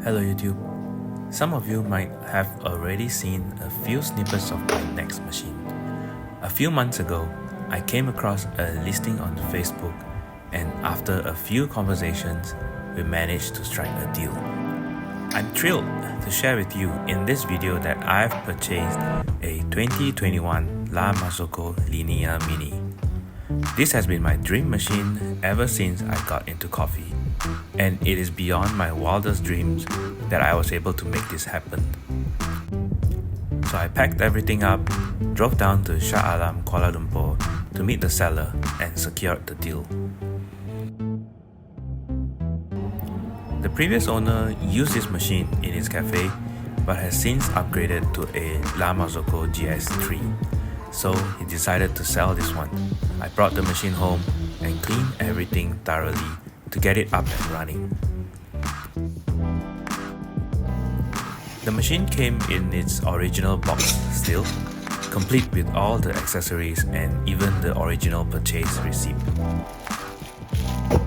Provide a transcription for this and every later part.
Hello YouTube. Some of you might have already seen a few snippets of my next machine. A few months ago, I came across a listing on Facebook, and after a few conversations, we managed to strike a deal. I'm thrilled to share with you in this video that I've purchased a 2021 Marzocco Linea Mini. This has been my dream machine ever since I got into coffee, and it is beyond my wildest dreams that I was able to make this happen. So I packed everything up, drove down to Shah Alam, Kuala Lumpur to meet the seller and secured the deal. The previous owner used this machine in his cafe but has since upgraded to a Marzocco GS3. So he decided to sell this one. I brought the machine home and cleaned everything thoroughly to get it up and running. The machine came in its original box still, complete with all the accessories and even the original purchase receipt. I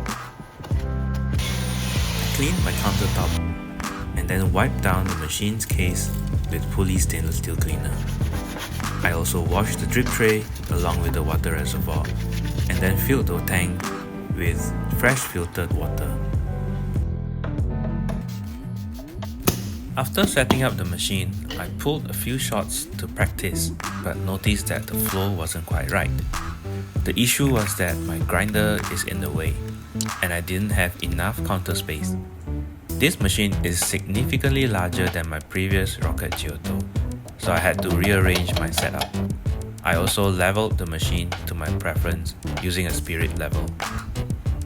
cleaned my countertop and then wiped down the machine's case with pulley stainless steel cleaner. I also washed the drip tray along with the water reservoir and then filled the tank with fresh filtered water. After setting up the machine, I pulled a few shots to practice but noticed that the flow wasn't quite right. The issue was that my grinder is in the way and I didn't have enough counter space. This machine is significantly larger than my previous Rocket Giotto, so I had to rearrange my setup. I also leveled the machine to my preference using a spirit level.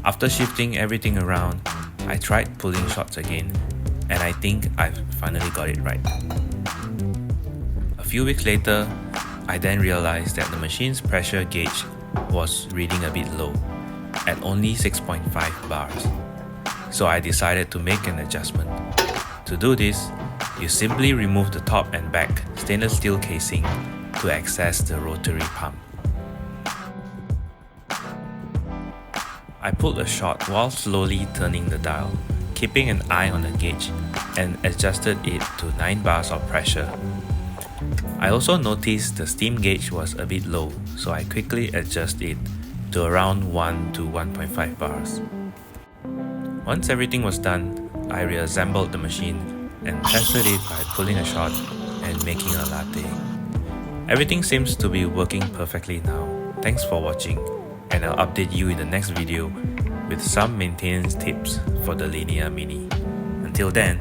After shifting everything around, I tried pulling shots again, and I think I've finally got it right. A few weeks later, I then realized that the machine's pressure gauge was reading a bit low, at only 6.5 bars. So I decided to make an adjustment. To do this, you simply remove the top and back stainless steel casing to access the rotary pump. I pulled a shot while slowly turning the dial, keeping an eye on the gauge, and adjusted it to 9 bars of pressure. I also noticed the steam gauge was a bit low, so I quickly adjusted it to around 1 to 1.5 bars. Once everything was done, I reassembled the machine and tested it by pulling a shot and making a latte. Everything seems to be working perfectly now. Thanks for watching, and I'll update you in the next video with some maintenance tips for the Linea Mini. Until then,